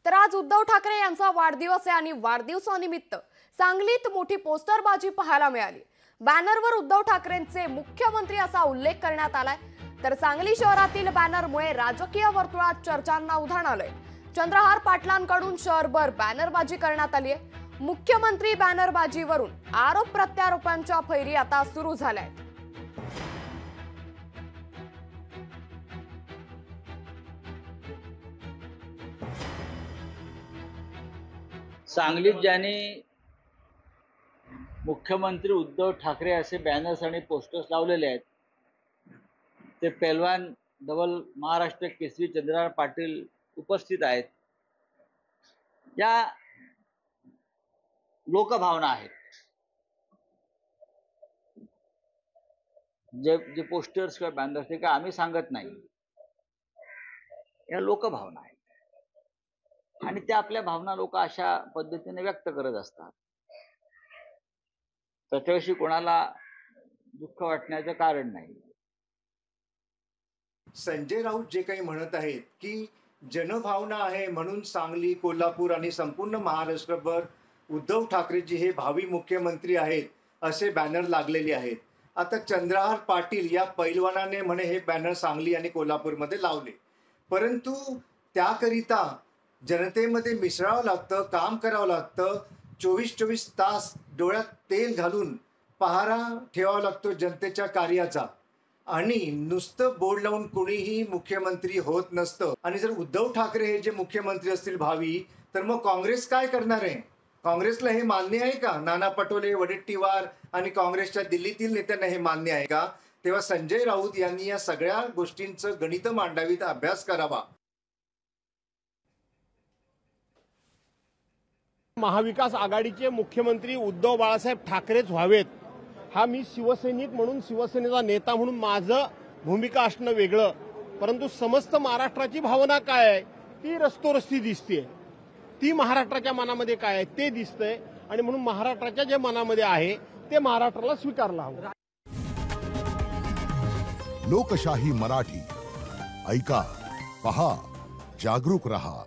तर आज उद्धव ठाकरे यांचा वाढदिवस आहे आणि वाढदिवसानिमित्त सांगलीत मोठी पोस्टरबाजी पाहायला मिळाली। बॅनरवर उद्धव ठाकरेंचे मुख्यमंत्री असा उल्लेख करण्यात आलाय। तर सांगली शहरातील बॅनरमुळे राजकीय वर्तुळात चर्चांना उधाण आलंय। चंद्रहार पाटलांकडून शहरभर बॅनरबाजी करण्यात आली आहे। मुख्यमंत्री बॅनरबाजीवरून आरोप प्रत्यारोपांच्या फैरी आता सुरू झाल्या आहेत। सांगलीत ज्यांनी मुख्यमंत्री उद्धव ठाकरे असे बॅनर्स आणि पोस्टर्स लावलेले आहेत ते पेलवान डबल महाराष्ट्र केसरी चंद्रहार पाटील उपस्थित आहेत। या लोकभावना आहेत। जे पोस्टर्स किंवा बॅनर्स ते काय आम्ही सांगत नाही, या लोकभावना आहेत आणि त्या आपल्या भावना लोक अशा पद्धतीने व्यक्त करत असतात। त्याच्याविषयी कोणाला दुःख वाटण्याचं कारण नाही। संजय राऊत जे काही म्हणत आहेत की जनभावना आहे म्हणून सांगली, कोल्हापूर आणि संपूर्ण महाराष्ट्रभर उद्धव ठाकरेजी हे भावी मुख्यमंत्री आहेत असे बॅनर लागलेले आहेत। आता चंद्रहार पाटील या पैलवानाने म्हणे हे बॅनर सांगली आणि कोल्हापूरमध्ये लावले, परंतु त्याकरिता जनतेमध्ये मिसळावं लागतं, काम करावं लागतं। 24 तास डोळ्यात तेल घालून पहारा ठेवावा लागतो जनतेच्या कार्याचा आणि नुसतं बोर्ड लावून कुणीही मुख्यमंत्री होत नसतं। आणि जर उद्धव ठाकरे हे जे मुख्यमंत्री असतील भावी, तर मग काँग्रेस काय करणार आहे? काँग्रेसला हे मान्य आहे का? नाना पटोले, वडेट्टीवार आणि काँग्रेसच्या दिल्लीतील नेत्यांना हे मान्य आहे का? तेव्हा संजय राऊत यांनी या सगळ्या गोष्टींचं गणित मांडावीत, अभ्यास करावा। महाविकास आघाडीचे मुख्यमंत्री उद्धव बाळासाहेब ठाकरेच व्हावेत, हा मी शिवसैनिक म्हणून, शिवसेनेचा नेता म्हणून माझं भूमिका असणं वेगळं, परंतु समस्त महाराष्ट्राची भावना काय आहे ती रस्तोरस्ती दिसते। ती महाराष्ट्राच्या मनामध्ये काय आहे ते दिसतंय आणि म्हणून महाराष्ट्राच्या जे मनामध्ये आहे ते महाराष्ट्राला स्वीकारलं हवं। लोकशाही मराठी ऐका, पहा, जागरूक रहा।